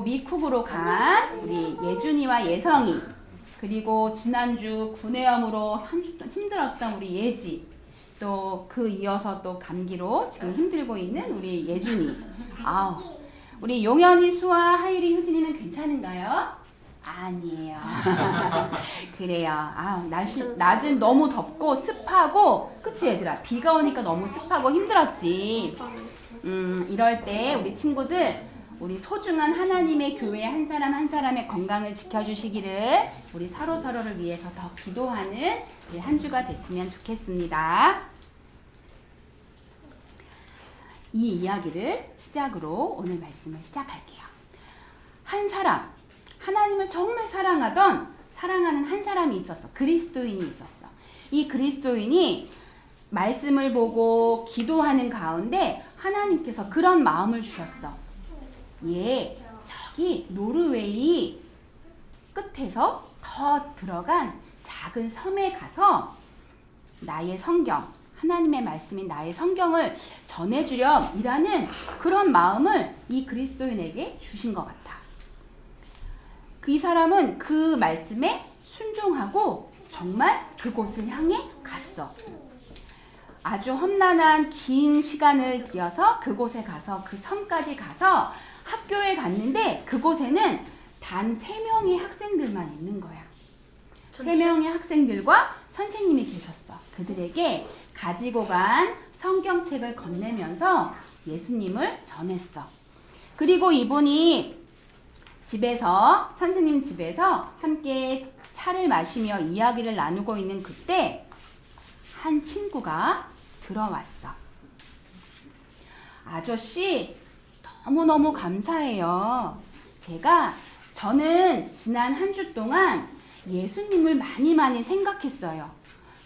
미쿡으로 간 우리 예준이와 예성이, 그리고 지난주 구내염으로 한 주 동안 힘들었던 우리 예지, 또 그 이어서 또 감기로 지금 힘들고 있는 우리 예준이. 아우, 우리 용현이, 수아, 하율이, 효진이는 괜찮은가요? 아니에요. 그래요. 아우, 낮은 너무 덥고 습하고, 그치 얘들아? 비가 오니까 너무 습하고 힘들었지. 이럴 때 우리 친구들, 우리 소중한 하나님의 교회 한 사람 한 사람의 건강을 지켜주시기를 우리 서로서로를 위해서 더 기도하는 우리 한 주가 됐으면 좋겠습니다. 이 이야기를 시작으로 오늘 말씀을 시작할게요. 한 사람, 하나님을 정말 사랑하는 한 사람이 있었어. 그리스도인이 있었어. 이 그리스도인이 말씀을 보고 기도하는 가운데 하나님께서 그런 마음을 주셨어. 저기 노르웨이 끝에서 더 들어간 작은 섬에 가서 나의 성경, 하나님의 말씀인 나의 성경을 전해주렴이라는 그런 마음을 이 그리스도인에게 주신 것 같아. 이 사람은 그 말씀에 순종하고 정말 그곳을 향해 갔어. 아주 험난한 긴 시간을 들여서 그곳에 가서 그 섬까지 가서 학교에 갔는데 그곳에는 단 3명의 학생들만 있는 거야. 3명의 학생들과 선생님이 계셨어. 그들에게 가지고 간 성경책을 건네면서 예수님을 전했어. 그리고 이분이 집에서, 선생님 집에서 함께 차를 마시며 이야기를 나누고 있는 그때 한 친구가 들어왔어. 아저씨, 너무너무 감사해요. 저는 지난 한 주 동안 예수님을 많이 생각했어요.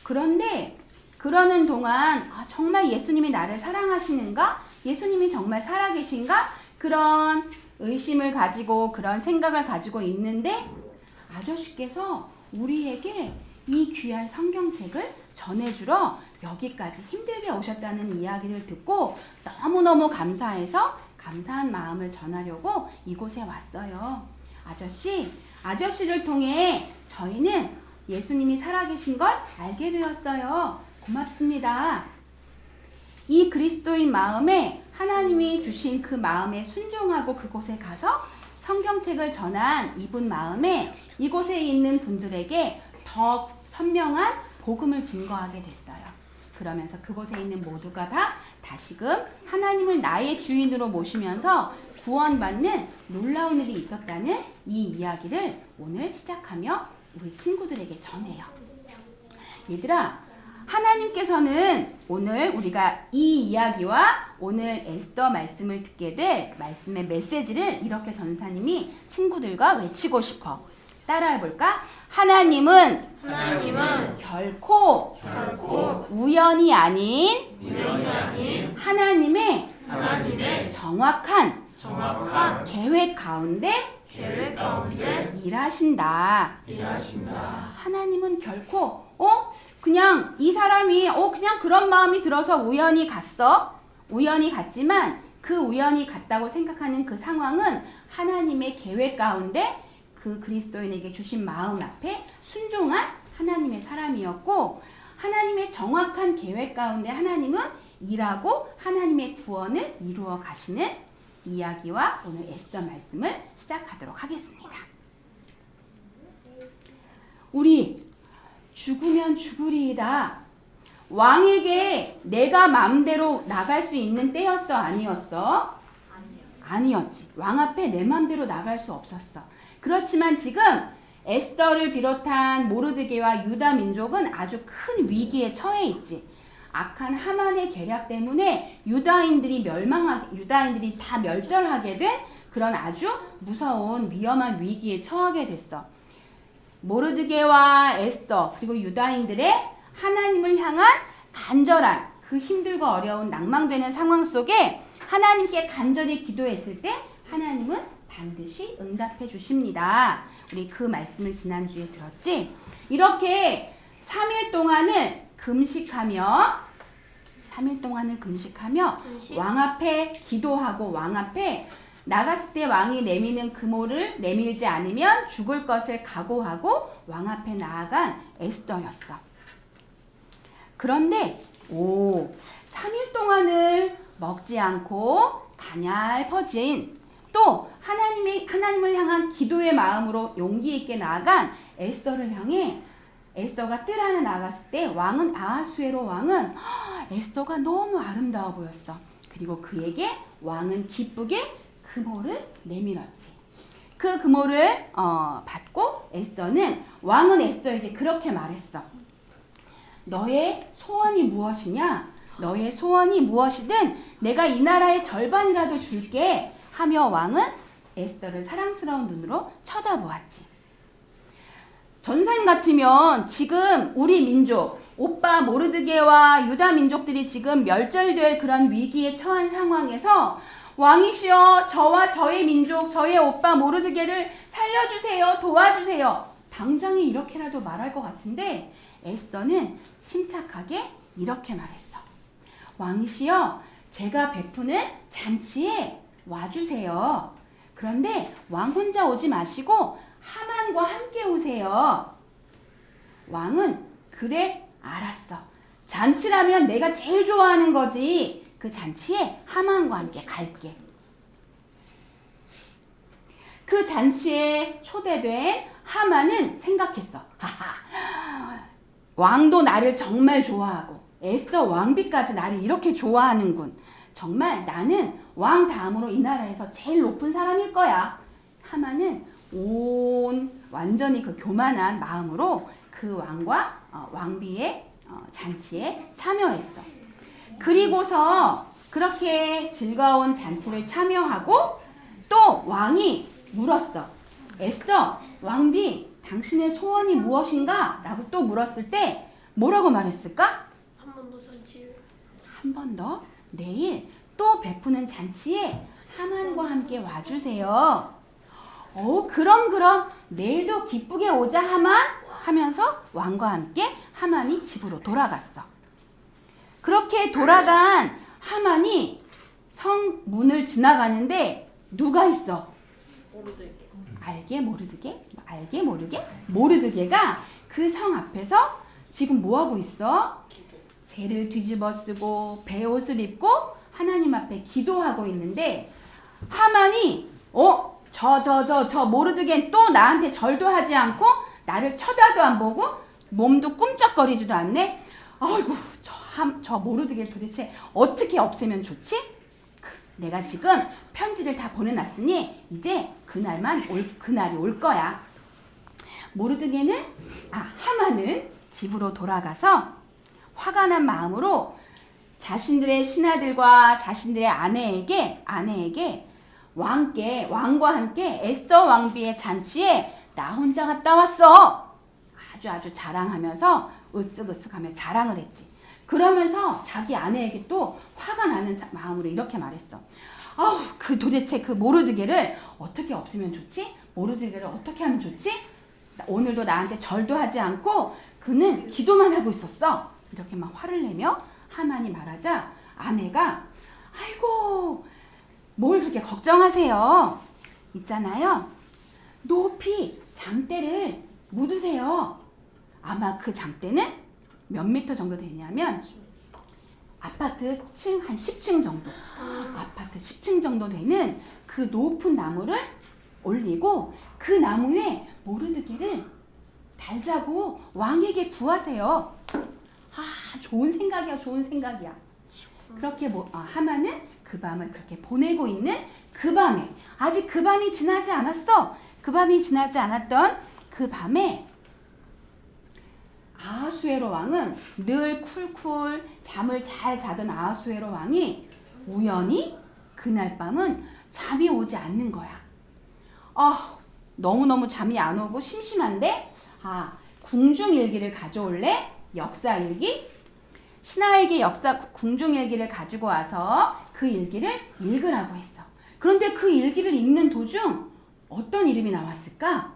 그런데 그러는 동안 정말 예수님이 나를 사랑하시는가? 예수님이 정말 살아계신가? 그런 의심을 가지고 그런 생각을 가지고 있는데 아저씨께서 우리에게 이 귀한 성경책을 전해주러 여기까지 힘들게 오셨다는 이야기를 듣고 너무너무 감사해서 감사한 마음을 전하려고 이곳에 왔어요. 아저씨를 통해 저희는 예수님이 살아계신 걸 알게 되었어요. 고맙습니다. 이 그리스도인 마음에 하나님이 주신 그 마음에 순종하고 그곳에 가서 성경책을 전한 이분 마음에 이곳에 있는 분들에게 더 선명한 복음을 증거하게 됐어요. 그러면서 그곳에 있는 모두가 다시금 하나님을 나의 주인으로 모시면서 구원받는 놀라운 일이 있었다는 이 이야기를 오늘 시작하며 우리 친구들에게 전해요. 얘들아, 하나님께서는 오늘 우리가 이 이야기와 오늘 에스더 말씀을 듣게 될 말씀의 메시지를 이렇게 전사님이 친구들과 외치고 싶어. 따라해볼까? 하나님은 결코 우연이 아닌 하나님의 정확한 계획 가운데 일하신다. 하나님은 결코 그냥 이 사람이 그냥 그런 마음이 들어서 우연히 갔지만 그 우연히 갔다고 생각하는 그 상황은 하나님의 계획 가운데 그 그리스도인에게 주신 마음 앞에 순종한 하나님의 사람이었고, 하나님의 정확한 계획 가운데 하나님은 일하고 하나님의 구원을 이루어 가시는 이야기와 오늘 에스더 말씀을 시작하도록 하겠습니다. 우리 죽으면 죽으리이다. 왕에게 내가 마음대로 나갈 수 있는 때였어? 아니었어? 아니었지. 왕 앞에 내 마음대로 나갈 수 없었어. 그렇지만 지금 에스더를 비롯한 모르드게와 유다 민족은 아주 큰 위기에 처해 있지. 악한 하만의 계략 때문에 유다인들이 다 멸절하게 된 그런 아주 무서운 위험한 위기에 처하게 됐어. 모르드게와 에스더 그리고 유다인들의 하나님을 향한 간절한 그 힘들고 어려운 낭망되는 상황 속에 하나님께 간절히 기도했을 때 하나님은 반드시 응답해 주십니다. 우리 그 말씀을 지난주에 들었지? 이렇게 3일 동안을 금식하며 왕 앞에 기도하고 왕 앞에 나갔을 때 왕이 내미는 금호를 내밀지 않으면 죽을 것을 각오하고 왕 앞에 나아간 에스더였어. 그런데 3일 동안을 먹지 않고 가냘퍼진 또 하나님을 향한 기도의 마음으로 용기 있게 나아간 에스더를 향해 에스더가 뜰 안에 나갔을 때 왕은 아하수에로 왕은 에스더가 너무 아름다워 보였어. 그리고 그에게 왕은 기쁘게 금호를 내밀었지. 그 금호를 받고 왕은 에스더에게 그렇게 말했어. 너의 소원이 무엇이냐? 너의 소원이 무엇이든 내가 이 나라의 절반이라도 줄게 하며 왕은 에스더를 사랑스러운 눈으로 쳐다보았지. 전사님 같으면 지금 우리 민족, 오빠 모르드게와 유다 민족들이 지금 멸절될 그런 위기에 처한 상황에서 왕이시여 저와 저의 민족, 저의 오빠 모르드게를 살려주세요, 도와주세요. 당장에 이렇게라도 말할 것 같은데 에스더는 침착하게 이렇게 말했어. 왕이시여 제가 베푸는 잔치에 와주세요. 그런데 왕 혼자 오지 마시고 하만과 함께 오세요. 왕은 그래 알았어. 잔치라면 내가 제일 좋아하는 거지. 그 잔치에 하만과 함께 갈게. 그 잔치에 초대된 하만은 생각했어. 왕도 나를 정말 좋아하고 에스더 왕비까지 나를 이렇게 좋아하는군. 정말 나는 왕 다음으로 이 나라에서 제일 높은 사람일 거야. 하만은 완전히 그 교만한 마음으로 그 왕과 왕비의 잔치에 참여했어. 그리고서 그렇게 즐거운 잔치를 참여하고 또 왕이 물었어. 에스더 왕비 당신의 소원이 무엇인가? 라고 또 물었을 때 뭐라고 말했을까? 한 번 더 잔치를. 한 번 더 내일 또 베푸는 잔치에 하만과 함께 와주세요. 그럼 내일도 기쁘게 오자 하만 하면서 왕과 함께 하만이 집으로 돌아갔어. 그렇게 돌아간 하만이 성문을 지나가는데 누가 있어? 알게 모르게 모르드게가 그 성 앞에서 지금 뭐하고 있어? 재를 뒤집어 쓰고 베옷을 입고 하나님 앞에 기도하고 있는데 하만이 저 모르드겐 또 나한테 절도 하지 않고 나를 쳐다도 안 보고 몸도 꿈쩍거리지도 않네. 아이고 저 모르드겐 도대체 어떻게 없애면 좋지? 내가 지금 편지를 다 보내놨으니 이제 그날이 올 거야. 하만은 집으로 돌아가서 화가 난 마음으로 자신들의 신하들과 자신들의 아내에게 왕과 함께 에스더 왕비의 잔치에 나 혼자 갔다 왔어. 아주 자랑하면서 으쓱으쓱하며 자랑을 했지. 그러면서 자기 아내에게 또 화가 나는 마음으로 이렇게 말했어. 도대체 그 모르드게를 어떻게 없애면 좋지? 모르드게를 어떻게 하면 좋지? 오늘도 나한테 절도 하지 않고 그는 기도만 하고 있었어. 이렇게 막 화를 내며 하만이 말하자 아내가 아이고 뭘 그렇게 걱정하세요. 있잖아요. 높이 장대를 묻으세요. 아마 그 장대는 몇 미터 정도 되냐면 아파트 층 한 10층 정도. 아파트 10층 정도 되는 그 높은 나무를 올리고 그 나무에 모르드게를 달자고 왕에게 구하세요. 좋은 생각이야. 그렇게 하만은 그 밤을 그렇게 보내고 있는 그 밤에 아직 그 밤이 지나지 않았어. 그 밤이 지나지 않았던 그 밤에 아하수에로 왕은 늘 쿨쿨 잠을 잘 자던 아하수에로 왕이 우연히 그날 밤은 잠이 오지 않는 거야. 너무너무 잠이 안 오고 심심한데 궁중일기를 가져올래? 역사일기? 신하에게 궁중일기를 가지고 와서 그 일기를 읽으라고 했어. 그런데 그 일기를 읽는 도중 어떤 이름이 나왔을까?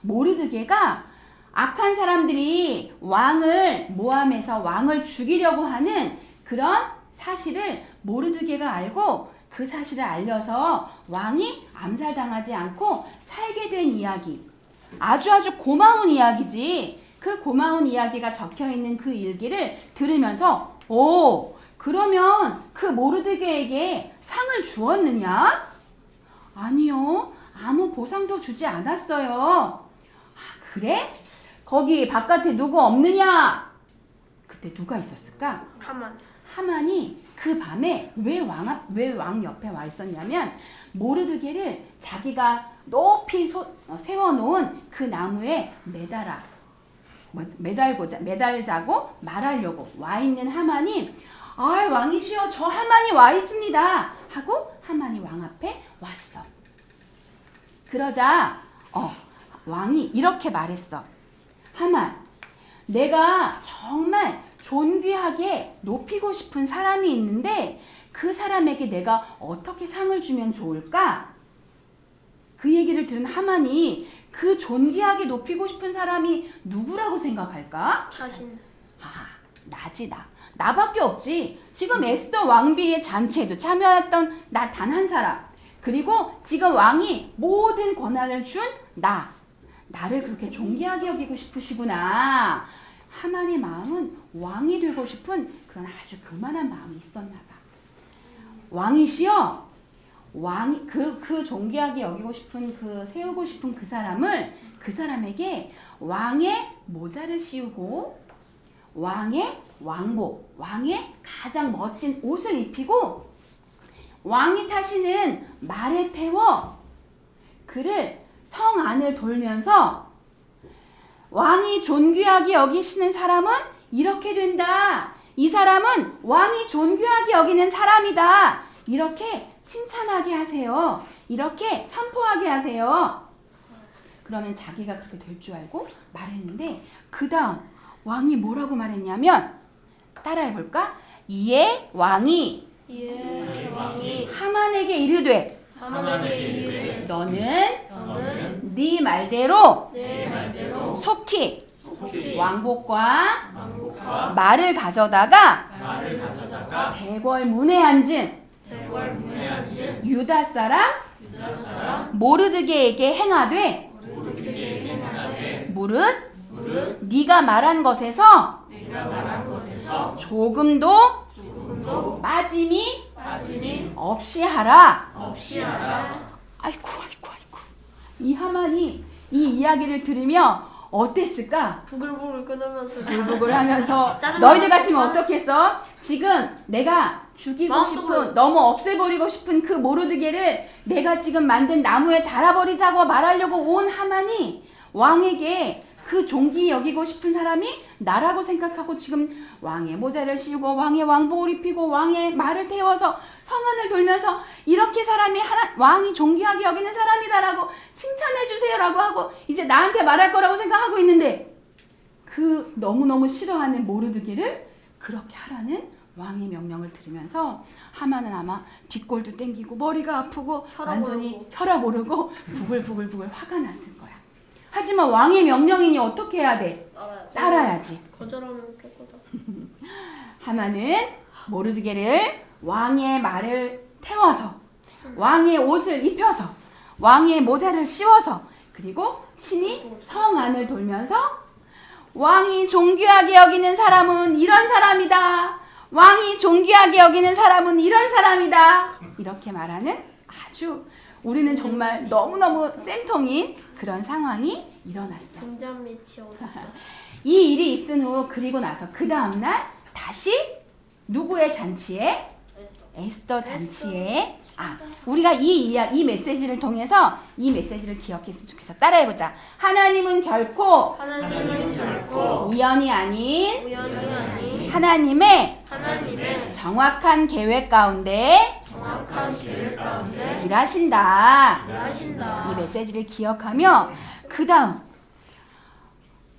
모르드게가 악한 사람들이 왕을 모함해서 왕을 죽이려고 하는 그런 사실을 모르드게가 알고 그 사실을 알려서 왕이 암살당하지 않고 살게 된 이야기. 아주 고마운 이야기지. 그 고마운 이야기가 적혀있는 그 일기를 들으면서 그러면 그 모르드게에게 상을 주었느냐? 아니요. 아무 보상도 주지 않았어요. 그래? 거기 바깥에 누구 없느냐? 그때 누가 있었을까? 하만이 그 밤에 왜 왕 옆에 와 있었냐면 모르드게를 자기가 높이 세워놓은 그 나무에 매달자고 말하려고 와 있는 하만이 왕이시여 저 하만이 와 있습니다 하고 하만이 왕 앞에 왔어. 그러자 왕이 이렇게 말했어. 하만, 내가 정말 존귀하게 높이고 싶은 사람이 있는데 그 사람에게 내가 어떻게 상을 주면 좋을까? 그 얘기를 들은 하만이 그 존귀하게 높이고 싶은 사람이 누구라고 생각할까? 자신. 나지 나. 나밖에 없지. 지금 에스더 왕비의 잔치에도 참여했던 나 단 한 사람. 그리고 지금 왕이 모든 권한을 준 나를 그렇게 존귀하게 여기고 싶으시구나. 하만의 마음은 왕이 되고 싶은 그런 아주 교만한 마음이 있었나 봐. 왕이시여, 왕이 그 존귀하게 여기고 싶은 세우고 싶은 그 사람에게 왕의 모자를 씌우고 왕의 왕복, 왕의 가장 멋진 옷을 입히고 왕이 타시는 말에 태워 그를 성 안을 돌면서 왕이 존귀하게 여기시는 사람은 이렇게 된다. 이 사람은 왕이 존귀하게 여기는 사람이다. 이렇게 칭찬하게 하세요. 이렇게 선포하게 하세요. 그러면 자기가 그렇게 될 줄 알고 말했는데 그 다음 왕이 뭐라고 말했냐면 따라해볼까? 이에 왕이 하만에게 이르되 너는 네 말대로 속히 왕복과 말을 가져다가 대궐 문에 앉은 유다 사람 모르드게에게 행하되 무릇 네가 말한 것에서 조금도 빠짐이 없이 하라. 아이고. 이 하만이 이 이야기를 들으며 어땠을까? 부글부글 끓으면서 부글부글 하면서 너희들 같으면 어떻겠어? 지금 내가 죽이고 싶은, 너무 없애버리고 싶은 그 모르드게를 내가 지금 만든 나무에 달아버리자고 말하려고 온 하만이 왕에게 그 존귀 여기고 싶은 사람이 나라고 생각하고 지금 왕의 모자를 씌우고 왕의 왕복을 입히고 왕의 말을 태워서 성안을 돌면서 이렇게 사람이 왕이 존귀하게 여기는 사람이다라고 칭찬해 주세요라고 하고 이제 나한테 말할 거라고 생각하고 있는데 그 너무너무 싫어하는 모르드게를 그렇게 하라는 왕의 명령을 들으면서 하만은 아마 뒷골도 땡기고 머리가 아프고 완전히 혈압 오르고 부글부글 화가 났을 거야. 하지만 왕의 명령이니 어떻게 해야 돼? 따라야지. 거절하면 깨끗하다. 하만은 모르드게를 왕의 말을 태워서 왕의 옷을 입혀서 왕의 모자를 씌워서 그리고 친히 성 안을 돌면서 왕이 존귀하게 여기는 사람은 이런 사람이다. 왕이 존귀하게 여기는 사람은 이런 사람이다. 이렇게 말하는 아주 우리는 정말 너무너무 쌤통인 그런 상황이 일어났어. 등잔 밑이 어둡다. 이 일이 있은 후 그리고 나서 그 다음날 다시 누구의 잔치에? 에스더 잔치에 우리가 이 메시지를 통해서 이 메시지를 기억했으면 좋겠어. 따라해보자. 하나님은 결코 우연이 아닌 하나님의 정확한 계획 가운데 일하신다. 이 메시지를 기억하며 그 다음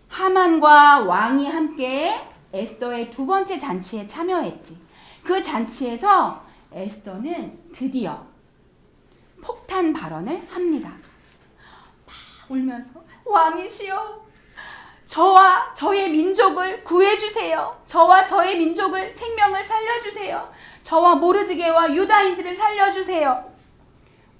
하만과 왕이 함께 에스더의 두 번째 잔치에 참여했지. 그 잔치에서 에스더는 드디어 폭탄 발언을 합니다. 막 울면서 왕이시여 저와 저의 민족을 구해주세요. 저와 저의 민족을 생명을 살려주세요. 저와 모르드게와 유다인들을 살려주세요.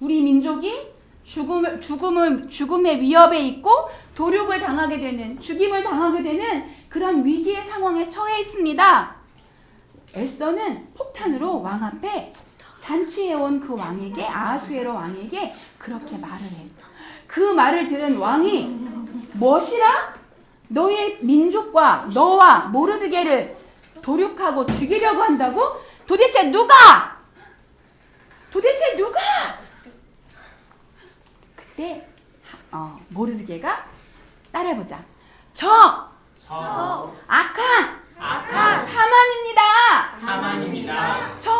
우리 민족이 죽음의 위협에 있고 도륙을 당하게 되는, 죽임을 당하게 되는 그런 위기의 상황에 처해 있습니다. 에스더는 폭탄으로 왕 앞에 잔치해온 그 왕에게, 아하수에로 왕에게 그렇게 말을 해요. 그 말을 들은 왕이 무엇이라? 너의 민족과 너와 모르드게를 도륙하고 죽이려고 한다고? 도대체 누가? 그때 모르드게가 따라해보자. 저 악한 하만입니다. 저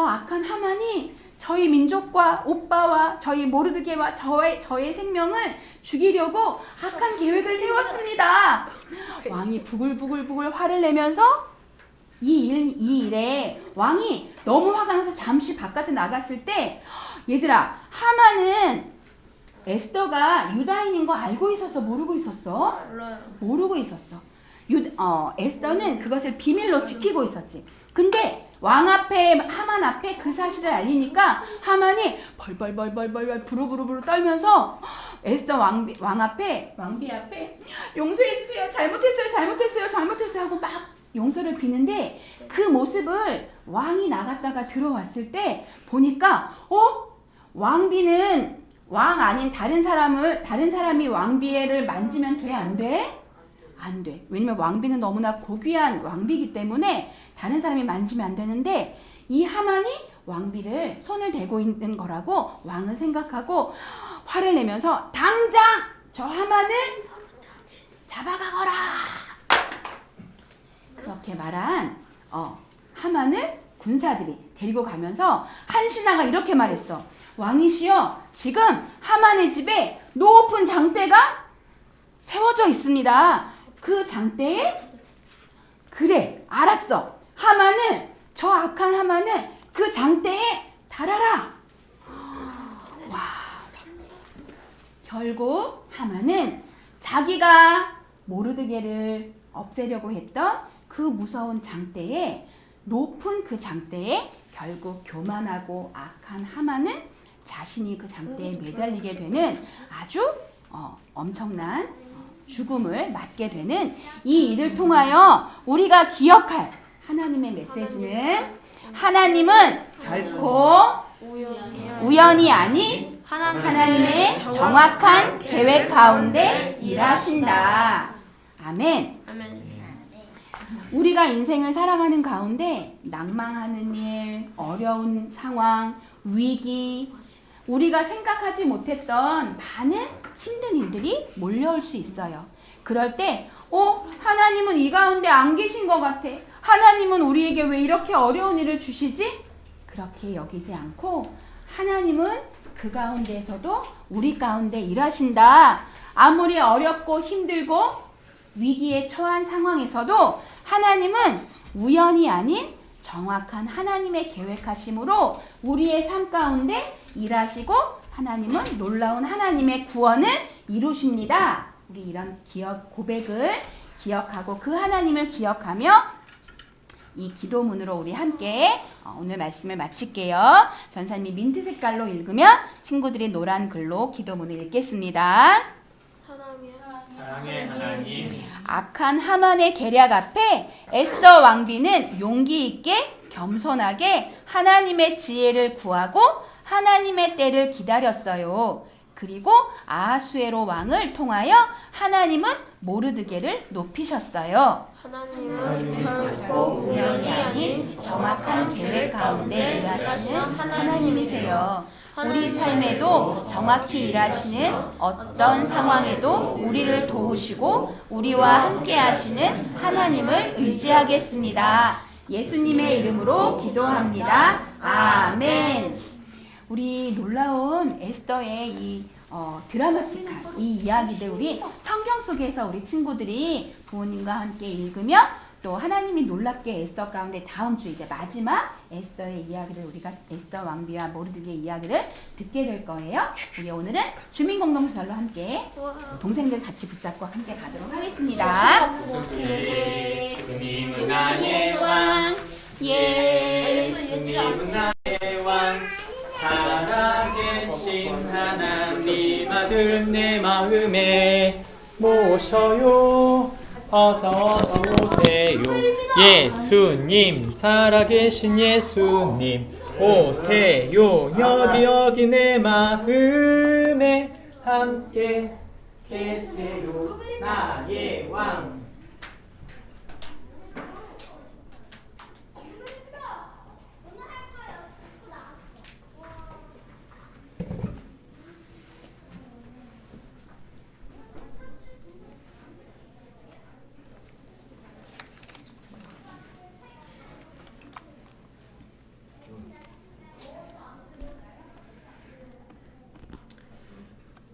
악한 하만이 저희 민족과 오빠와 저희 모르드게와 저의 생명을 죽이려고 악한 계획을 세웠습니다. 왕이 부글부글 화를 내면서 이 일에 왕이 너무 화가 나서 잠시 바깥에 나갔을 때, 얘들아, 하만은 에스더가 유다인인 거 알고 있었어? 모르고 있었어? 몰라요. 모르고 있었어. 에스더는 그것을 비밀로 지키고 있었지. 근데 하만 앞에 그 사실을 알리니까 하만이 벌벌 부르부르 떨면서 에스더 왕비 앞에 용서해주세요, 잘못했어요 하고 막 용서를 비는데, 그 모습을 왕이 나갔다가 들어왔을 때 보니까 왕비는 왕 아닌 다른 사람이 왕비를 만지면 돼? 안 돼? 안 돼. 왜냐면 왕비는 너무나 고귀한 왕비이기 때문에 다른 사람이 만지면 안 되는데, 이 하만이 왕비를 손을 대고 있는 거라고 왕은 생각하고 화를 내면서 당장 저 하만을 잡아가거라, 그렇게 말한 하만을 군사들이 데리고 가면서 한신하가 이렇게 말했어. 왕이시여, 지금 하만의 집에 높은 장대가 세워져 있습니다. 그 장대에, 그래, 알았어, 저 악한 하만을 그 장대에 달아라. 와, 결국 하만은 자기가 모르드게를 없애려고 했던 그 무서운 장대에, 높은 그 장대에 결국 교만하고 악한 하만은 자신이 그 장대에 매달리게 되는 아주 엄청난 죽음을 맞게 되는 이 일을 통하여 우리가 기억할 하나님의 메시지는, 하나님은 결코 우연이 아닌 하나님의 정확한 계획 가운데 일하신다. 아멘. 우리가 인생을 살아가는 가운데 낭망하는 일, 어려운 상황, 위기, 우리가 생각하지 못했던 많은 힘든 일들이 몰려올 수 있어요. 그럴 때 하나님은 이 가운데 안 계신 것 같아. 하나님은 우리에게 왜 이렇게 어려운 일을 주시지? 그렇게 여기지 않고 하나님은 그 가운데에서도 우리 가운데 일하신다. 아무리 어렵고 힘들고 위기에 처한 상황에서도 하나님은 우연이 아닌 정확한 하나님의 계획하심으로 우리의 삶 가운데 일하시고, 하나님은 놀라운 하나님의 구원을 이루십니다. 우리 이런 고백을 기억하고 그 하나님을 기억하며 이 기도문으로 우리 함께 오늘 말씀을 마칠게요. 전사님이 민트 색깔로 읽으면 친구들이 노란 글로 기도문을 읽겠습니다. 사랑의 하나님, 악한 하만의 계략 앞에 에스더 왕비는 용기 있게 겸손하게 하나님의 지혜를 구하고 하나님의 때를 기다렸어요. 그리고 아하수에로 왕을 통하여 하나님은 모르드게를 높이셨어요. 하나님은 결코 우연이 아닌 정확한 계획 가운데 일하시는 하나님이세요. 우리 삶에도 정확히 일하시는 어떤 상황에도 우리를 도우시고 우리와 함께 하시는 하나님을 의지하겠습니다. 예수님의 이름으로 기도합니다. 아멘. 우리 놀라운 에스더의 이 드라마틱한 이 이야기들 우리 성경 속에서 우리 친구들이 부모님과 함께 읽으며 또 하나님이 놀랍게 에스더 가운데 다음 주 이제 마지막 에스더의 이야기를 우리가 에스더 왕비와 모르드게의 이야기를 듣게 될 거예요. 우리 오늘은 주민공동체설로 함께 동생들 같이 붙잡고 함께 가도록 하겠습니다. 예수님은 나의 왕, 예수님은 나의 왕, 살아계신 하나님 아들 내 마음에 모셔요. 어서 오세요. 예수님, 살아계신 예수님 오세요. 여기 내 마음에 함께 계세요. 나의 왕.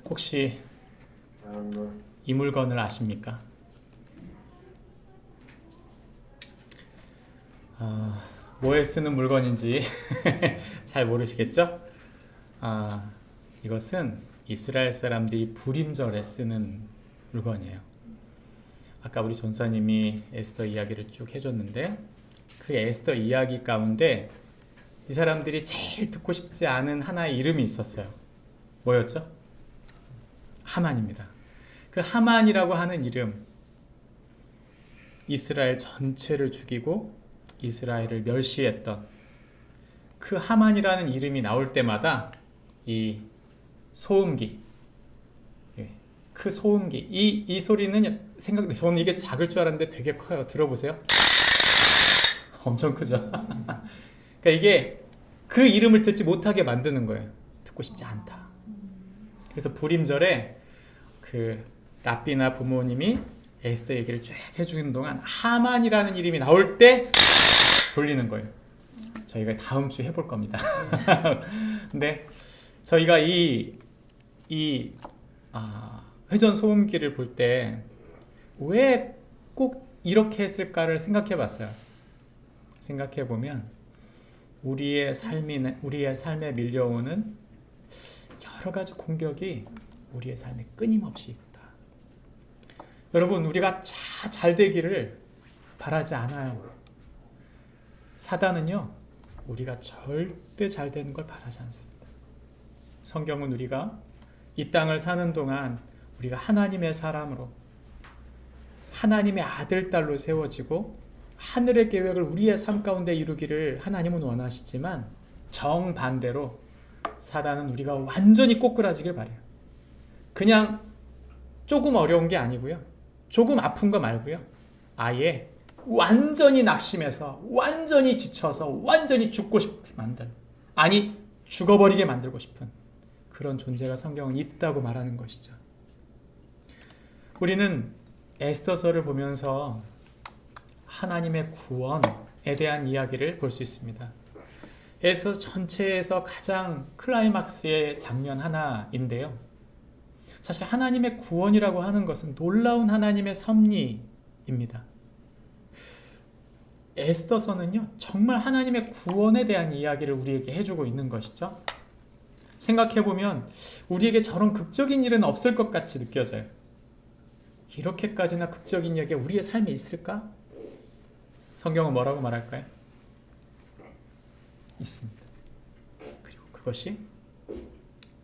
혹시 이 물건을 아십니까? 뭐에 쓰는 물건인지 잘 모르시겠죠? 이것은 이스라엘 사람들이 불임절에 쓰는 물건이에요. 아까 우리 전사님이 에스더 이야기를 쭉 해줬는데 그 에스더 이야기 가운데 이 사람들이 제일 듣고 싶지 않은 하나의 이름이 있었어요. 뭐였죠? 하만입니다. 그 하만이라고 하는 이름, 이스라엘 전체를 죽이고 이스라엘을 멸시했던 그 하만이라는 이름이 나올 때마다 이 소음기, 그 소음기, 이 소리는 저는 이게 작을 줄 알았는데 되게 커요. 들어보세요. 엄청 크죠. 그러니까 이게 그 이름을 듣지 못하게 만드는 거예요. 듣고 싶지 않다. 그래서 불임절에 그 랍비나 부모님이 에스더 얘기를 쭉 해주는 동안 하만이라는 이름이 나올 때 돌리는 거예요. 저희가 다음 주에 해볼 겁니다. 근데 저희가 이 회전 소음기를 볼 때 왜 꼭 이렇게 했을까를 생각해 봤어요. 생각해 보면 우리의 삶에 밀려오는 여러 가지 공격이 우리의 삶에 끊임없이 있다. 여러분, 우리가 잘 되기를 바라지 않아요. 사단은요, 우리가 절대 잘 되는 걸 바라지 않습니다. 성경은 우리가 이 땅을 사는 동안 우리가 하나님의 사람으로, 하나님의 아들, 딸로 세워지고 하늘의 계획을 우리의 삶 가운데 이루기를 하나님은 원하시지만 정반대로 사단은 우리가 완전히 꼬꾸라지길 바래요. 그냥 조금 어려운 게 아니고요. 조금 아픈 거 말고요. 아예 완전히 낙심해서, 완전히 지쳐서, 완전히 죽고 싶게 만든, 아니 죽어버리게 만들고 싶은 그런 존재가 성경은 있다고 말하는 것이죠. 우리는 에스더서를 보면서 하나님의 구원에 대한 이야기를 볼 수 있습니다. 에스더 전체에서 가장 클라이막스의 장면 하나인데요. 사실 하나님의 구원이라고 하는 것은 놀라운 하나님의 섭리입니다. 에스더서는요, 정말 하나님의 구원에 대한 이야기를 우리에게 해주고 있는 것이죠. 생각해보면 우리에게 저런 극적인 일은 없을 것 같이 느껴져요. 이렇게까지나 극적인 이야기가 우리의 삶에 있을까? 성경은 뭐라고 말할까요? 있습니다. 그리고 그것이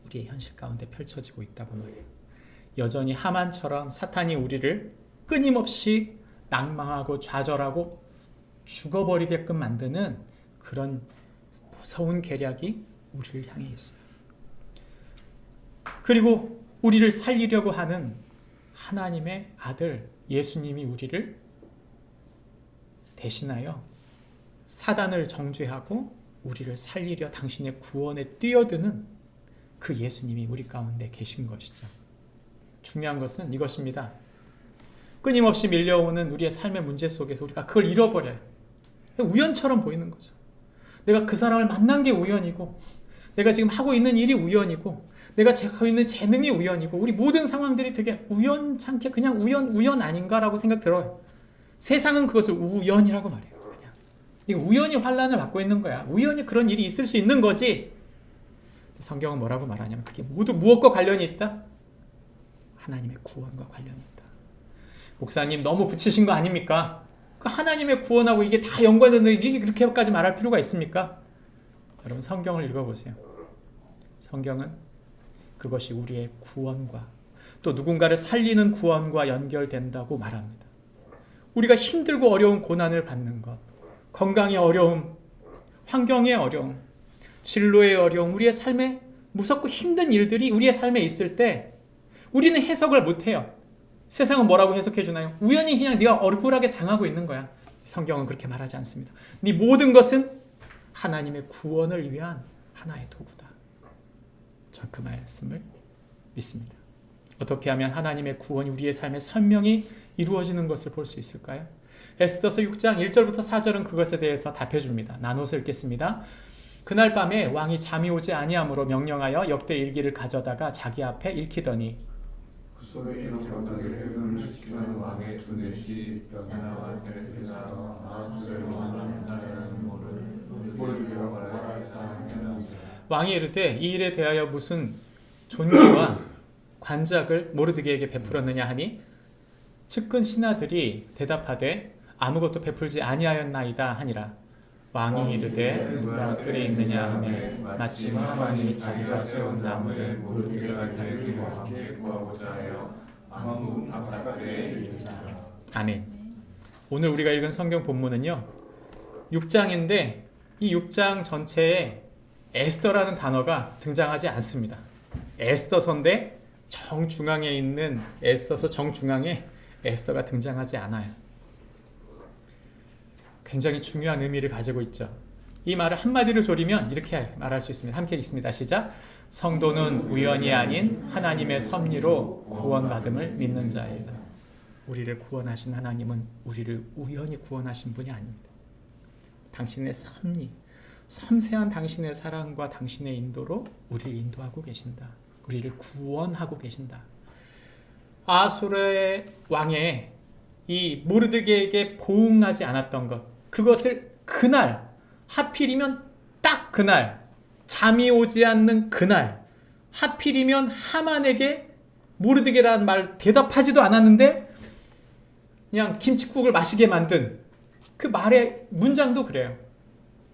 우리의 현실 가운데 펼쳐지고 있다고 말해요. 여전히 하만처럼 사탄이 우리를 끊임없이 낭망하고 좌절하고 죽어버리게끔 만드는 그런 무서운 계략이 우리를 향해 있어요. 그리고 우리를 살리려고 하는 하나님의 아들 예수님이 우리를 대신하여 사단을 정죄하고 우리를 살리려 당신의 구원에 뛰어드는 그 예수님이 우리 가운데 계신 것이죠. 중요한 것은 이것입니다. 끊임없이 밀려오는 우리의 삶의 문제 속에서 우리가 그걸 잃어버려요. 우연처럼 보이는 거죠. 내가 그 사람을 만난 게 우연이고, 내가 지금 하고 있는 일이 우연이고, 내가 갖고 있는 재능이 우연이고, 우리 모든 상황들이 되게 우연찮게 그냥 우연 아닌가라고 생각 들어요. 세상은 그것을 우연이라고 말해요. 그냥 이거 우연히 환난을 받고 있는 거야. 우연히 그런 일이 있을 수 있는 거지. 성경은 뭐라고 말하냐면 그게 모두 무엇과 관련이 있다? 하나님의 구원과 관련이 있다. 목사님 너무 붙이신 거 아닙니까? 그 하나님의 구원하고 이게 다 연관되는데 이게 그렇게까지 말할 필요가 있습니까? 여러분 성경을 읽어보세요. 성경은 그것이 우리의 구원과 또 누군가를 살리는 구원과 연결된다고 말합니다. 우리가 힘들고 어려운 고난을 받는 것, 건강의 어려움, 환경의 어려움, 진로의 어려움, 우리의 삶에 무섭고 힘든 일들이 우리의 삶에 있을 때 우리는 해석을 못해요. 세상은 뭐라고 해석해 주나요? 우연히 그냥 네가 억울하게 당하고 있는 거야. 성경은 그렇게 말하지 않습니다. 네 모든 것은 하나님의 구원을 위한 하나의 도구다. 전 그 말씀을 믿습니다. 어떻게 하면 하나님의 구원이 우리의 삶에 선명히 이루어지는 것을 볼 수 있을까요? 에스더서 6장 1절부터 4절은 그것에 대해서 답해줍니다. 나눠서 읽겠습니다. 그날 밤에 왕이 잠이 오지 아니함으로 명령하여 역대 일기를 가져다가 자기 앞에 읽히더니 그 속에 기록한 일을 지키는 왕의 두 넷이 하나와 델스가 아수를 원하는 나라는 모르드게가 말하였다 하니라. 왕이 이르되 이 일에 대하여 무슨 존귀와 관작을 모르드게에게 베풀었느냐 하니 측근 신하들이 대답하되 아무것도 베풀지 아니하였나이다 하니라. 왕이 이르되 누가 뜰에 있느냐 하매 마침 하만이 자기가 세운 나무에 모르드게가 달기와 함께 구하고자 하여 왕궁 바깥에 있으라. 아멘. 오늘 우리가 읽은 성경 본문은요 6장인데 이 6장 전체에 에스더라는 단어가 등장하지 않습니다. 에스더서인데 정중앙에 있는 에스더서 정중앙에 에스더가 등장하지 않아요. 굉장히 중요한 의미를 가지고 있죠. 이 말을 한마디로 조리면 이렇게 말할 수 있습니다. 함께 읽습니다. 시작. 성도는 우연이 아닌 하나님의 섭리로 구원받음을 믿는 자이다. 우리를 구원하신 하나님은 우리를 우연히 구원하신 분이 아닙니다. 당신의 섭리, 섬세한 당신의 사랑과 당신의 인도로 우리를 인도하고 계신다. 우리를 구원하고 계신다. 아수르의 왕의 이 모르드게에게 보응하지 않았던 것, 그것을 그날, 하필이면 딱 그날, 잠이 오지 않는 그날, 하필이면 하만에게 모르드게라는 말 대답하지도 않았는데 그냥 김칫국을 마시게 만든 그 말의 문장도 그래요.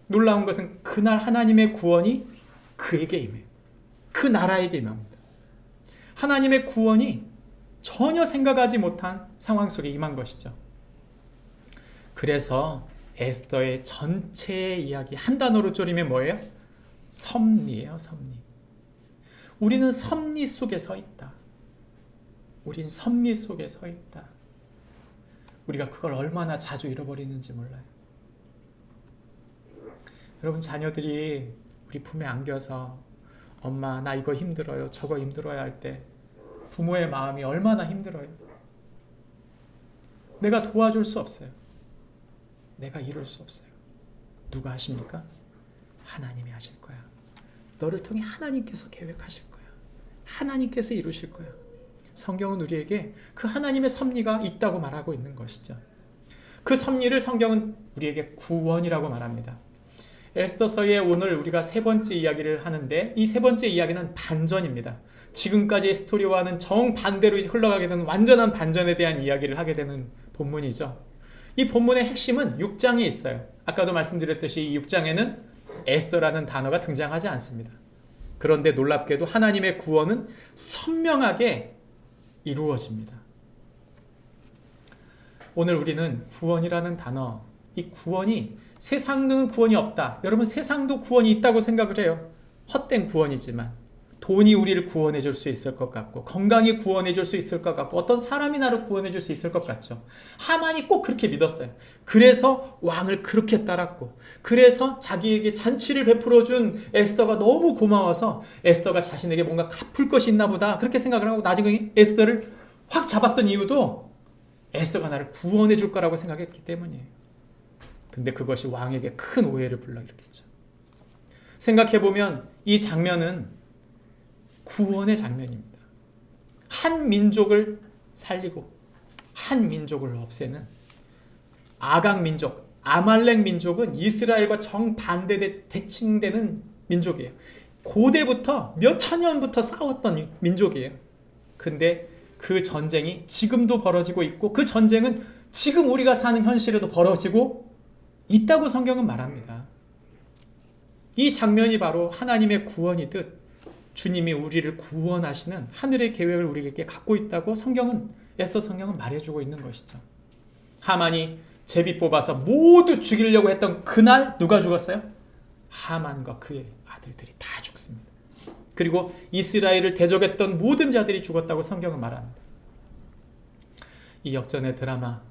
놀라운 것은 그날 하나님의 구원이 그에게 임해요. 그 나라에게 임합니다. 하나님의 구원이 전혀 생각하지 못한 상황 속에 임한 것이죠. 그래서 에스더의 전체 이야기 한 단어로 쪼리면 뭐예요? 섭리예요. 섭리. 우리는 섭리 속에 서 있다. 우린 섭리 속에 서 있다. 우리가 그걸 얼마나 자주 잃어버리는지 몰라요. 여러분 자녀들이 우리 품에 안겨서 엄마 나 이거 힘들어요 저거 힘들어요 할 때 부모의 마음이 얼마나 힘들어요. 내가 도와줄 수 없어요. 내가 이룰 수 없어요. 누가 하십니까? 하나님이 하실 거야. 너를 통해 하나님께서 계획하실 거야. 하나님께서 이루실 거야. 성경은 우리에게 그 하나님의 섭리가 있다고 말하고 있는 것이죠. 그 섭리를 성경은 우리에게 구원이라고 말합니다. 에스더서의 오늘 우리가 세 번째 이야기를 하는데 이 세 번째 이야기는 반전입니다. 지금까지의 스토리와는 정반대로 흘러가게 되는 완전한 반전에 대한 이야기를 하게 되는 본문이죠. 이 본문의 핵심은 6장에 있어요. 아까도 말씀드렸듯이 이 6장에는 에스더라는 단어가 등장하지 않습니다. 그런데 놀랍게도 하나님의 구원은 선명하게 이루어집니다. 오늘 우리는 구원이라는 단어, 이 구원이 세상은 구원이 없다. 여러분 세상도 구원이 있다고 생각을 해요. 헛된 구원이지만 돈이 우리를 구원해 줄 수 있을 것 같고 건강이 구원해 줄 수 있을 것 같고 어떤 사람이 나를 구원해 줄 수 있을 것 같죠. 하만이 꼭 그렇게 믿었어요. 그래서 왕을 그렇게 따랐고 그래서 자기에게 잔치를 베풀어 준 에스더가 너무 고마워서 에스더가 자신에게 뭔가 갚을 것이 있나 보다 그렇게 생각을 하고 나중에 에스더를 확 잡았던 이유도 에스더가 나를 구원해 줄 거라고 생각했기 때문이에요. 근데 그것이 왕에게 큰 오해를 불러일으켰죠. 생각해보면 이 장면은 구원의 장면입니다. 한 민족을 살리고 한 민족을 없애는 아각 민족, 아말렉 민족은 이스라엘과 정반대 대칭되는 민족이에요. 고대부터 몇 천 년부터 싸웠던 민족이에요. 근데 그 전쟁이 지금도 벌어지고 있고 그 전쟁은 지금 우리가 사는 현실에도 벌어지고 있다고 성경은 말합니다. 이 장면이 바로 하나님의 구원이듯 주님이 우리를 구원하시는 하늘의 계획을 우리에게 갖고 있다고 에스더 성경은 말해주고 있는 것이죠. 하만이 제비 뽑아서 모두 죽이려고 했던 그날 누가 죽었어요? 하만과 그의 아들들이 다 죽습니다. 그리고 이스라엘을 대적했던 모든 자들이 죽었다고 성경은 말합니다. 이 역전의 드라마,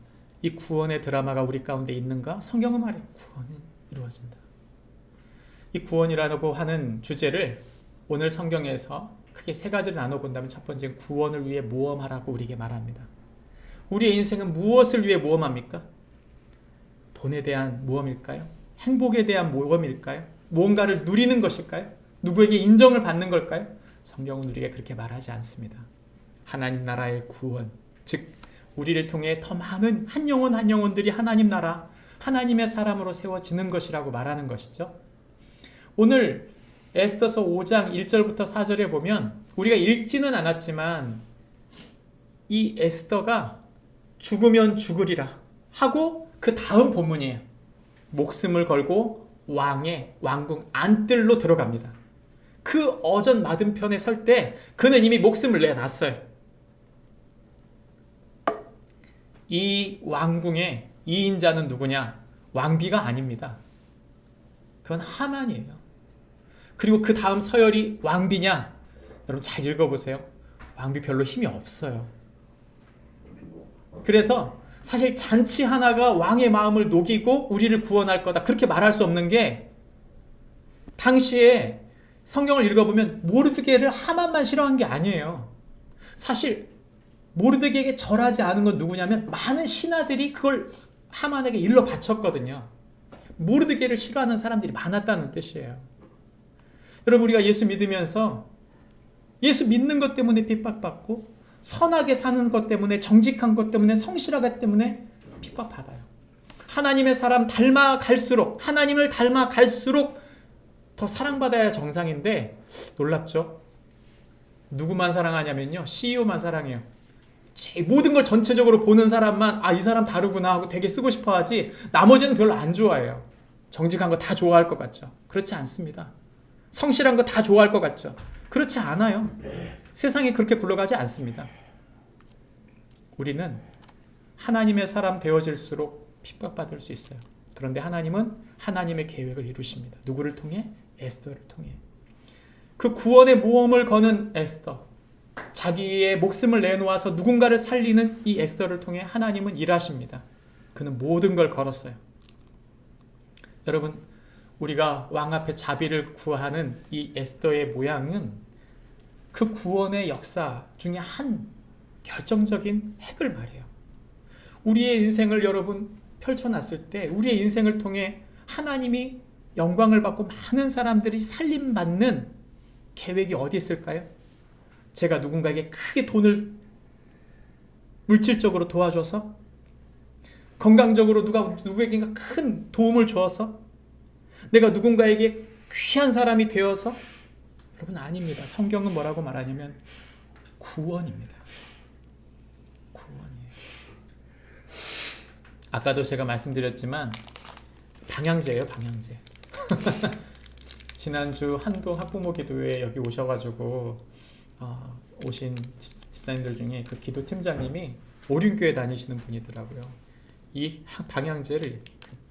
이 구원의 드라마가 우리 가운데 있는가? 성경은 말해요. 구원이 이루어진다. 이 구원이라고 하는 주제를 오늘 성경에서 크게 세 가지를 나눠본다면 첫 번째는 구원을 위해 모험하라고 우리에게 말합니다. 우리의 인생은 무엇을 위해 모험합니까? 돈에 대한 모험일까요? 행복에 대한 모험일까요? 무언가를 누리는 것일까요? 누구에게 인정을 받는 걸까요? 성경은 우리에게 그렇게 말하지 않습니다. 하나님 나라의 구원, 즉 우리를 통해 더 많은 한 영혼들이 하나님 나라, 하나님의 사람으로 세워지는 것이라고 말하는 것이죠. 오늘 에스더서 5장 1절부터 4절에 보면 우리가 읽지는 않았지만 이 에스더가 죽으면 죽으리라 하고 그 다음 본문이에요. 목숨을 걸고 왕궁 안뜰로 들어갑니다. 그 어전 맞은편에 설 때 그는 이미 목숨을 내놨어요. 이 왕궁의 2인자는 누구냐? 왕비가 아닙니다. 그건 하만이에요. 그리고 그 다음 서열이 왕비냐? 여러분 잘 읽어보세요. 왕비 별로 힘이 없어요. 그래서 사실 잔치 하나가 왕의 마음을 녹이고 우리를 구원할 거다 그렇게 말할 수 없는 게 당시에 성경을 읽어보면 모르드게를 하만만 싫어한 게 아니에요. 사실 모르드게에게 절하지 않은 건 누구냐면 많은 신하들이 그걸 하만에게 일러 바쳤거든요. 모르드게를 싫어하는 사람들이 많았다는 뜻이에요. 여러분 우리가 예수 믿으면서 예수 믿는 것 때문에 핍박받고 선하게 사는 것 때문에 정직한 것 때문에 성실하기 때문에 핍박받아요. 하나님의 사람 하나님을 닮아갈수록 더 사랑받아야 정상인데 놀랍죠? 누구만 사랑하냐면요 CEO만 사랑해요. 모든 걸 전체적으로 보는 사람만 이 사람 다르구나 하고 되게 쓰고 싶어 하지 나머지는 별로 안 좋아해요. 정직한 거 다 좋아할 것 같죠? 그렇지 않습니다. 성실한 거 다 좋아할 것 같죠? 그렇지 않아요. 세상이 그렇게 굴러가지 않습니다. 우리는 하나님의 사람 되어질수록 핍박받을 수 있어요. 그런데 하나님은 하나님의 계획을 이루십니다. 누구를 통해? 에스더를 통해. 그 구원의 모험을 거는 에스더, 자기의 목숨을 내놓아서 누군가를 살리는 이 에스더를 통해 하나님은 일하십니다. 그는 모든 걸 걸었어요. 여러분 우리가 왕 앞에 자비를 구하는 이 에스더의 모양은 그 구원의 역사 중에 한 결정적인 핵을 말해요. 우리의 인생을 여러분 펼쳐놨을 때 우리의 인생을 통해 하나님이 영광을 받고 많은 사람들이 살림받는 계획이 어디 있을까요? 제가 누군가에게 크게 돈을 물질적으로 도와줘서 건강적으로 누구에게인가 큰 도움을 주어서 내가 누군가에게 귀한 사람이 되어서 여러분 아닙니다. 성경은 뭐라고 말하냐면 구원입니다. 구원이에요. 아까도 제가 말씀드렸지만 방향제예요. 방향제. 지난주 한동 학부모 기도회에 여기 오셔가지고 오신 집사님들 중에 그 기도 팀장님이 오륜교회 다니시는 분이더라고요. 이 방향제를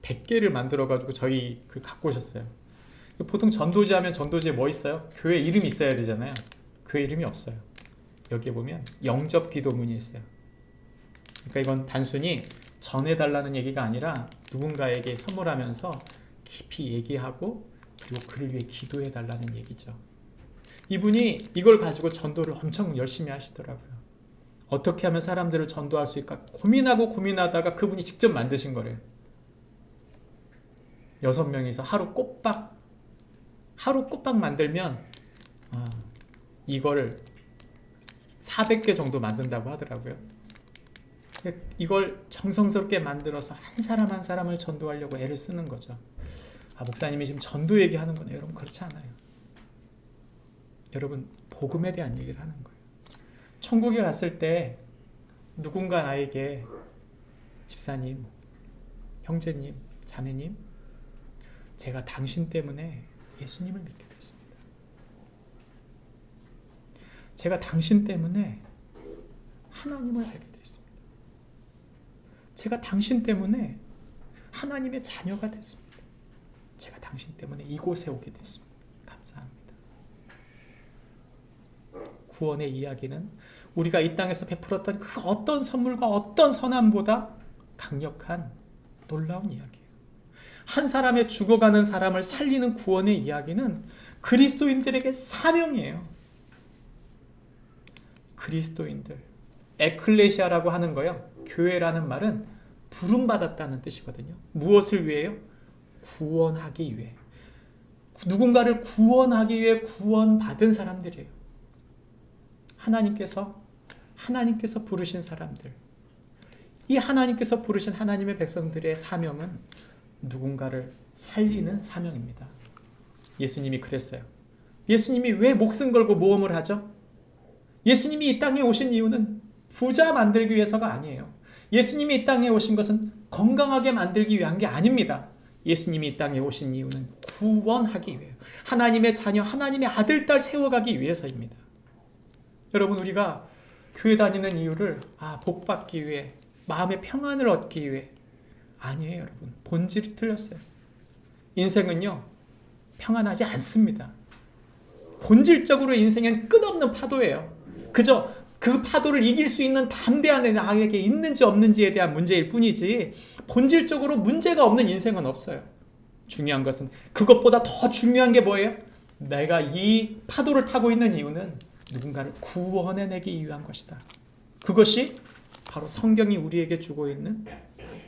100개를 만들어가지고 저희 갖고 오셨어요. 보통 전도지 하면 전도지에 뭐 있어요? 교회 이름이 있어야 되잖아요. 교회 이름이 없어요. 여기에 보면 영접 기도문이 있어요. 그러니까 이건 단순히 전해달라는 얘기가 아니라 누군가에게 선물하면서 깊이 얘기하고 그리고 그를 위해 기도해달라는 얘기죠. 이분이 이걸 가지고 전도를 엄청 열심히 하시더라고요. 어떻게 하면 사람들을 전도할 수 있을까 고민하다가 그분이 직접 만드신 거래요. 6명이서 하루 꽃박 만들면 이거를 400개 정도 만든다고 하더라고요. 이걸 정성스럽게 만들어서 한 사람 한 사람을 전도하려고 애를 쓰는 거죠. 목사님이 지금 전도 얘기하는 거네요. 여러분, 그렇지 않아요. 여러분, 복음에 대한 얘기를 하는 거예요. 천국에 갔을 때 누군가 나에게 집사님, 형제님, 자매님, 제가 당신 때문에 예수님을 믿게 됐습니다. 제가 당신 때문에 하나님을 알게 됐습니다. 제가 당신 때문에 하나님의 자녀가 됐습니다. 제가 당신 때문에 이곳에 오게 됐습니다. 감사합니다. 구원의 이야기는 우리가 이 땅에서 베풀었던 그 어떤 선물과 어떤 선함보다 강력한 놀라운 이야기예요. 한 사람의 죽어가는 사람을 살리는 구원의 이야기는 그리스도인들에게 사명이에요. 그리스도인들, 에클레시아라고 하는 거요. 교회라는 말은 부름받았다는 뜻이거든요. 무엇을 위해요? 구원하기 위해. 누군가를 구원하기 위해 구원받은 사람들이에요. 하나님께서 부르신 사람들. 이 하나님께서 부르신 하나님의 백성들의 사명은 누군가를 살리는 사명입니다. 예수님이 그랬어요. 예수님이 왜 목숨 걸고 모험을 하죠? 예수님이 이 땅에 오신 이유는 부자 만들기 위해서가 아니에요. 예수님이 이 땅에 오신 것은 건강하게 만들기 위한 게 아닙니다. 예수님이 이 땅에 오신 이유는 구원하기 위해요. 하나님의 자녀, 하나님의 아들, 딸 세워가기 위해서입니다. 여러분, 우리가 교회 다니는 이유를 복 받기 위해, 마음의 평안을 얻기 위해 아니에요. 여러분, 본질이 틀렸어요. 인생은요, 평안하지 않습니다. 본질적으로 인생은 끝없는 파도예요. 그저 그 파도를 이길 수 있는 담대한 나에게 있는지 없는지에 대한 문제일 뿐이지 본질적으로 문제가 없는 인생은 없어요. 중요한 것은, 그것보다 더 중요한 게 뭐예요? 내가 이 파도를 타고 있는 이유는 누군가를 구원해내기 위한 것이다. 그것이 바로 성경이 우리에게 주고 있는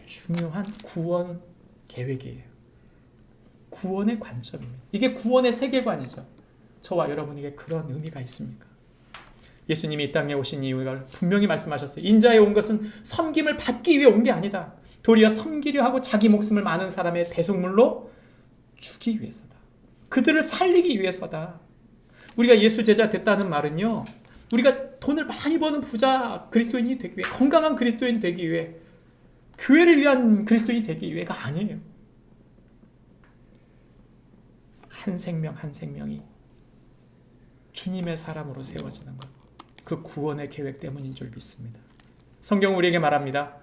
중요한 구원 계획이에요. 구원의 관점입니다. 이게 구원의 세계관이죠. 저와 여러분에게 그런 의미가 있습니까? 예수님이 이 땅에 오신 이유를 분명히 말씀하셨어요. 인자에 온 것은 섬김을 받기 위해 온 게 아니다. 도리어 섬기려 하고 자기 목숨을 많은 사람의 대속물로 주기 위해서다. 그들을 살리기 위해서다. 우리가 예수 제자 됐다는 말은요, 우리가 돈을 많이 버는 부자 그리스도인이 되기 위해, 건강한 그리스도인 되기 위해, 교회를 위한 그리스도인이 되기 위해가 아니에요. 한 생명 한 생명이 주님의 사람으로 세워지는 것, 그 구원의 계획 때문인 줄 믿습니다. 성경은 우리에게 말합니다.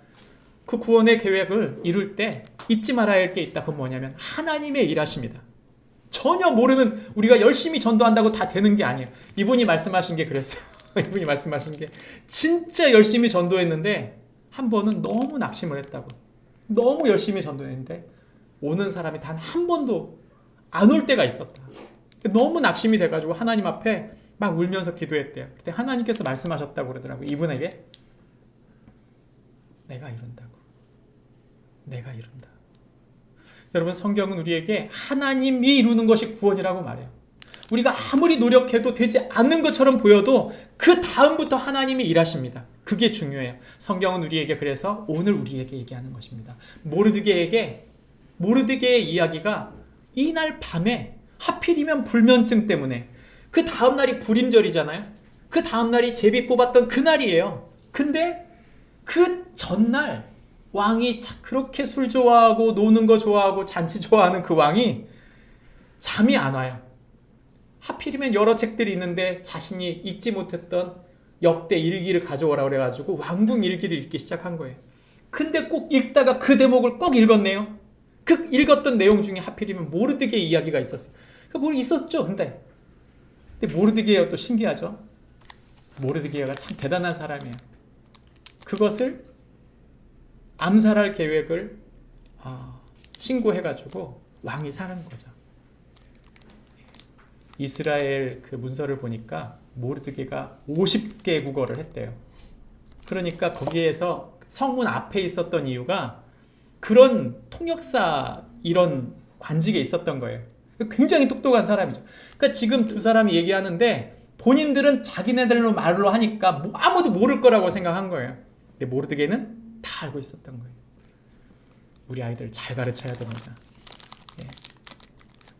그 구원의 계획을 이룰 때 잊지 말아야 할 게 있다. 그건 뭐냐면 하나님의 일하십니다. 전혀 모르는 우리가 열심히 전도한다고 다 되는 게 아니에요. 이분이 말씀하신 게 그랬어요. 이분이 말씀하신 게 진짜 열심히 전도했는데 한 번은 너무 낙심을 했다고. 너무 열심히 전도했는데 오는 사람이 단 한 번도 안 올 때가 있었다. 너무 낙심이 돼가지고 하나님 앞에 막 울면서 기도했대요. 그때 하나님께서 말씀하셨다고 그러더라고요. 이분에게 내가 이룬다고. 내가 이룬다. 여러분, 성경은 우리에게 하나님이 이루는 것이 구원이라고 말해요. 우리가 아무리 노력해도 되지 않는 것처럼 보여도 그 다음부터 하나님이 일하십니다. 그게 중요해요. 성경은 우리에게 그래서 오늘 우리에게 얘기하는 것입니다. 모르드게의 이야기가 이날 밤에 하필이면 불면증 때문에, 그 다음날이 불임절이잖아요. 그 다음날이 제비 뽑았던 그날이에요. 근데 그 전날 왕이 그렇게 술 좋아하고 노는 거 좋아하고 잔치 좋아하는 그 왕이 잠이 안 와요. 하필이면 여러 책들이 있는데 자신이 읽지 못했던 역대 일기를 가져오라 그래가지고 왕궁 일기를 읽기 시작한 거예요. 근데 꼭 읽다가 그 대목을 꼭 읽었네요. 그 읽었던 내용 중에 하필이면 모르드게의 이야기가 있었어요. 뭐 있었죠. 근데 모르드게가 또 신기하죠. 모르드게가 참 대단한 사람이에요. 그것을 암살할 계획을 신고해가지고 왕이 사는 거죠. 이스라엘 그 문서를 보니까 모르드게가 50개 국어를 했대요. 그러니까 거기에서 성문 앞에 있었던 이유가 그런 통역사 이런 관직에 있었던 거예요. 굉장히 똑똑한 사람이죠. 그러니까 지금 두 사람이 얘기하는데 본인들은 자기네들로 말로 하니까 아무도 모를 거라고 생각한 거예요. 근데 모르드게는 다 알고 있었던 거예요. 우리 아이들 잘 가르쳐야 됩니다. 예.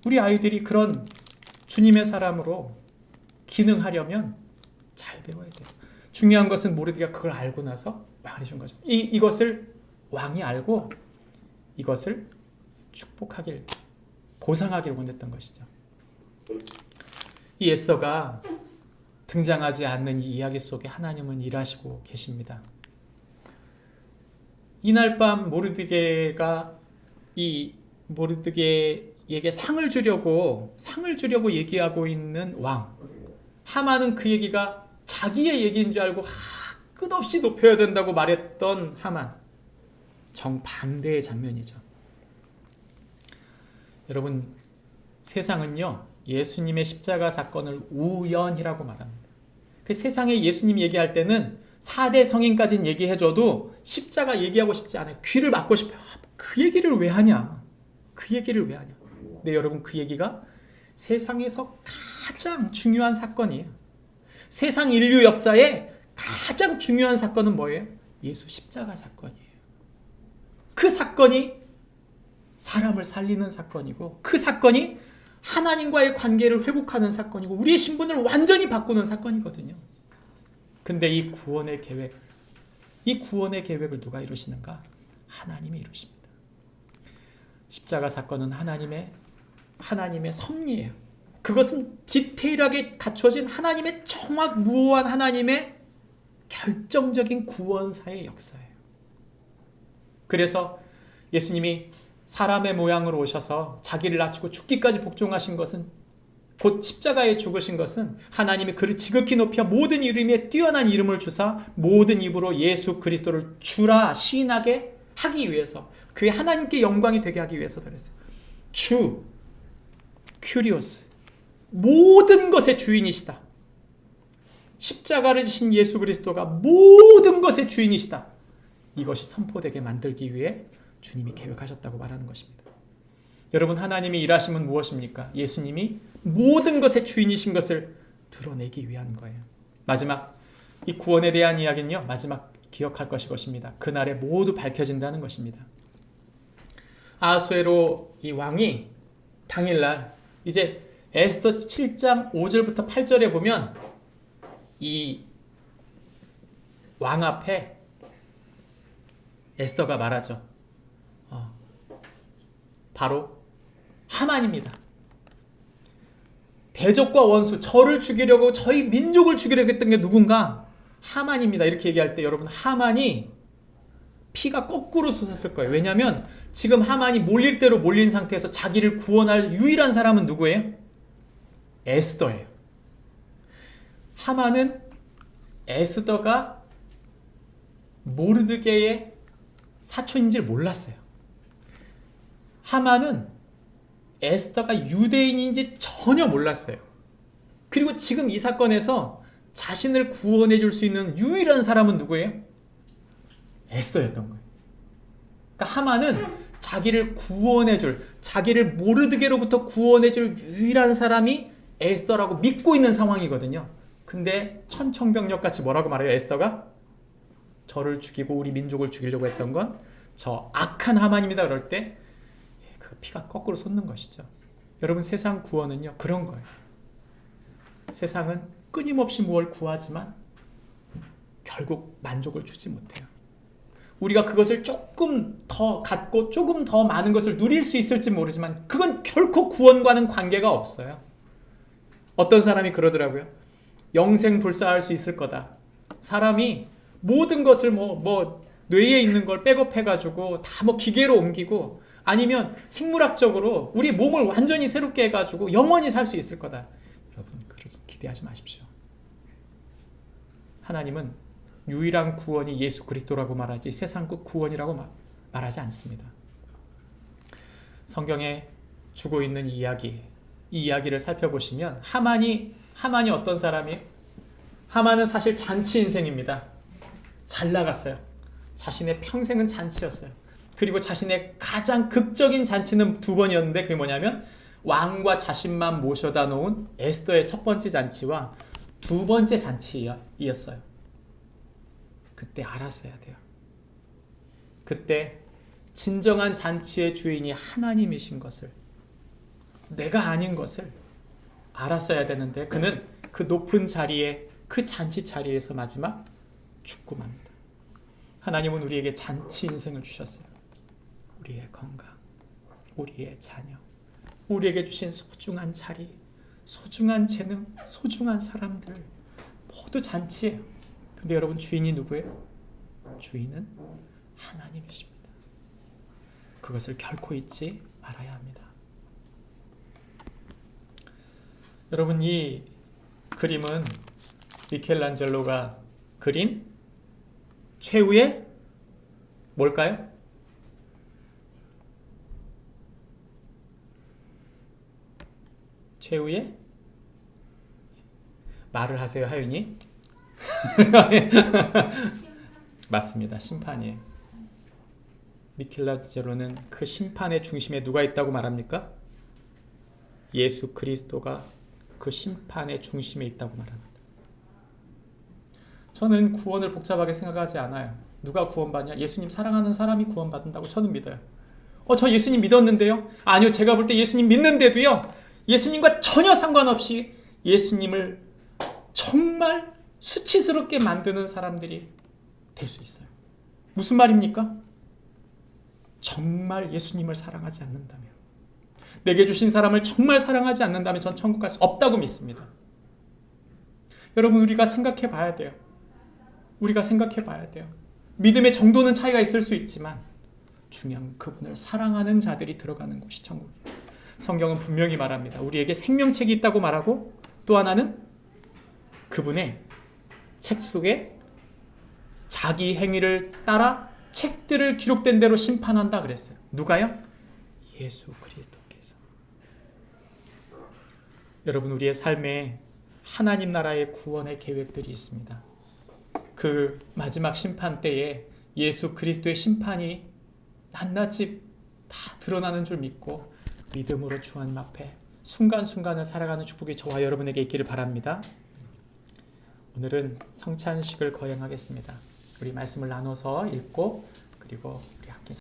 우리 아이들이 그런 주님의 사람으로 기능하려면 잘 배워야 돼요. 중요한 것은 모르드게가 그걸 알고 나서 말해준 거죠. 이것을 왕이 알고 이것을 축복하길, 보상하길 원했던 것이죠. 이 에스더가 등장하지 않는 이 이야기 속에 하나님은 일하시고 계십니다. 이날 밤 모르드게가 이 모르드게에게 상을 주려고 얘기하고 있는 왕 하만은 그 얘기가 자기의 얘기인 줄 알고 끝없이 높여야 된다고 말했던 하만, 정반대의 장면이죠. 여러분, 세상은요 예수님의 십자가 사건을 우연이라고 말합니다. 그 세상에 예수님 얘기할 때는 4대 성인까지는 얘기해줘도 십자가 얘기하고 싶지 않아요. 귀를 막고 싶어요. 그 얘기를 왜 하냐? 그 얘기를 왜 하냐? 근데 여러분, 그 얘기가 세상에서 가장 중요한 사건이에요. 세상 인류 역사에 가장 중요한 사건은 뭐예요? 예수 십자가 사건이에요. 그 사건이 사람을 살리는 사건이고, 그 사건이 하나님과의 관계를 회복하는 사건이고, 우리의 신분을 완전히 바꾸는 사건이거든요. 근데 이 구원의 계획을 누가 이루시는가? 하나님이 이루십니다. 십자가 사건은 하나님의 섭리예요. 그것은 디테일하게 갖춰진 하나님의 정확무오한 하나님의 결정적인 구원사의 역사예요. 그래서 예수님이 사람의 모양으로 오셔서 자기를 낮추고 죽기까지 복종하신 것은, 곧 십자가에 죽으신 것은 하나님이 그를 지극히 높여 모든 이름에 뛰어난 이름을 주사 모든 입으로 예수 그리스도를 주라 시인하게 하기 위해서, 그의 하나님께 영광이 되게 하기 위해서 그랬어요. 주, 큐리오스, 모든 것의 주인이시다. 십자가를 지신 예수 그리스도가 모든 것의 주인이시다. 이것이 선포되게 만들기 위해 주님이 계획하셨다고 말하는 것입니다. 여러분, 하나님이 일하심은 무엇입니까? 예수님이 모든 것의 주인이신 것을 드러내기 위한 거예요. 마지막, 이 구원에 대한 이야기는요, 마지막 기억할 것입니다. 그날에 모두 밝혀진다는 것입니다. 아하수에로 이 왕이 당일날, 이제 에스더 7장 5절부터 8절에 보면 이 왕 앞에 에스더가 말하죠. 바로 하만입니다. 대적과 원수, 저를 죽이려고, 저희 민족을 죽이려고 했던 게 누군가? 하만입니다. 이렇게 얘기할 때 여러분, 하만이 피가 거꾸로 솟았을 거예요. 왜냐하면 지금 하만이 몰릴 대로 몰린 상태에서 자기를 구원할 유일한 사람은 누구예요? 에스더예요. 하만은 에스더가 모르드게의 사촌인지를 몰랐어요. 하만은 에스더가 유대인인지 전혀 몰랐어요. 그리고 지금 이 사건에서 자신을 구원해 줄 수 있는 유일한 사람은 누구예요? 에스더였던 거예요. 그러니까 하만은 자기를 구원해 줄, 자기를 모르드게로부터 구원해 줄 유일한 사람이 에스더라고 믿고 있는 상황이거든요. 근데 천청병력같이 뭐라고 말해요? 에스더가 저를 죽이고 우리 민족을 죽이려고 했던 건 저 악한 하만입니다. 그럴 때 그 피가 거꾸로 솟는 것이죠. 여러분, 세상 구원은요 그런 거예요. 세상은 끊임없이 무엇을 구하지만 결국 만족을 주지 못해요. 우리가 그것을 조금 더 갖고 조금 더 많은 것을 누릴 수 있을지 모르지만 그건 결코 구원과는 관계가 없어요. 어떤 사람이 그러더라고요. 영생불사할 수 있을 거다. 사람이 모든 것을 뇌에 있는 걸 백업해가지고 다 기계로 옮기고 아니면 생물학적으로 우리 몸을 완전히 새롭게 해가지고 영원히 살 수 있을 거다. 여러분, 기대하지 마십시오. 하나님은 유일한 구원이 예수 그리스도라고 말하지 세상 구원이라고 말하지 않습니다. 성경에 주고 있는 이 이야기를 살펴보시면 하만이 어떤 사람이에요? 하만은 사실 잔치 인생입니다. 잘 나갔어요. 자신의 평생은 잔치였어요. 그리고 자신의 가장 극적인 잔치는 2번이었는데 그게 뭐냐면 왕과 자신만 모셔다 놓은 에스더의 첫 번째 잔치와 2번째 잔치였어요. 그때 알았어야 돼요. 그때 진정한 잔치의 주인이 하나님이신 것을, 내가 아닌 것을 알았어야 되는데 그는 그 높은 자리에, 그 잔치 자리에서 마지막 죽고 맙니다. 하나님은 우리에게 잔치 인생을 주셨어요. 우리의 건강, 우리의 자녀, 우리에게 주신 소중한 자리, 소중한 재능, 소중한 사람들 모두 잔치예요. 근데 여러분, 주인이 누구예요? 주인은 하나님이십니다. 그것을 결코 잊지 말아야 합니다. 여러분, 이 그림은 미켈란젤로가 그린 최후의 뭘까요? 최후의 말을 하세요, 하윤이. 맞습니다. 심판이에요. 미켈란젤로는 그 심판의 중심에 누가 있다고 말합니까? 예수 그리스도가 그 심판의 중심에 있다고 말합니다. 저는 구원을 복잡하게 생각하지 않아요. 누가 구원받냐? 예수님 사랑하는 사람이 구원받는다고 저는 믿어요. 저 예수님 믿었는데요? 아니요, 제가 볼 때 예수님 믿는데도요, 예수님과 전혀 상관없이 예수님을 정말 수치스럽게 만드는 사람들이 될 수 있어요. 무슨 말입니까? 정말 예수님을 사랑하지 않는다면, 내게 주신 사람을 정말 사랑하지 않는다면 전 천국 갈 수 없다고 믿습니다. 여러분, 우리가 생각해 봐야 돼요. 우리가 생각해 봐야 돼요. 믿음의 정도는 차이가 있을 수 있지만 중요한 그분을 사랑하는 자들이 들어가는 곳이 천국이에요. 성경은 분명히 말합니다. 우리에게 생명책이 있다고 말하고, 또 하나는 그분의 책 속에 자기 행위를 따라 책들을 기록된 대로 심판한다 그랬어요. 누가요? 예수 그리스도께서. 여러분, 우리의 삶에 하나님 나라의 구원의 계획들이 있습니다. 그 마지막 심판 때에 예수 그리스도의 심판이 낱낱이 다 드러나는 줄 믿고 믿음으로 주 하나님 앞에 순간순간을 살아가는 축복이 저와 여러분에게 있기를 바랍니다. 오늘은 성찬식을 거행하겠습니다. 우리 말씀을 나눠서 읽고 그리고 우리 함께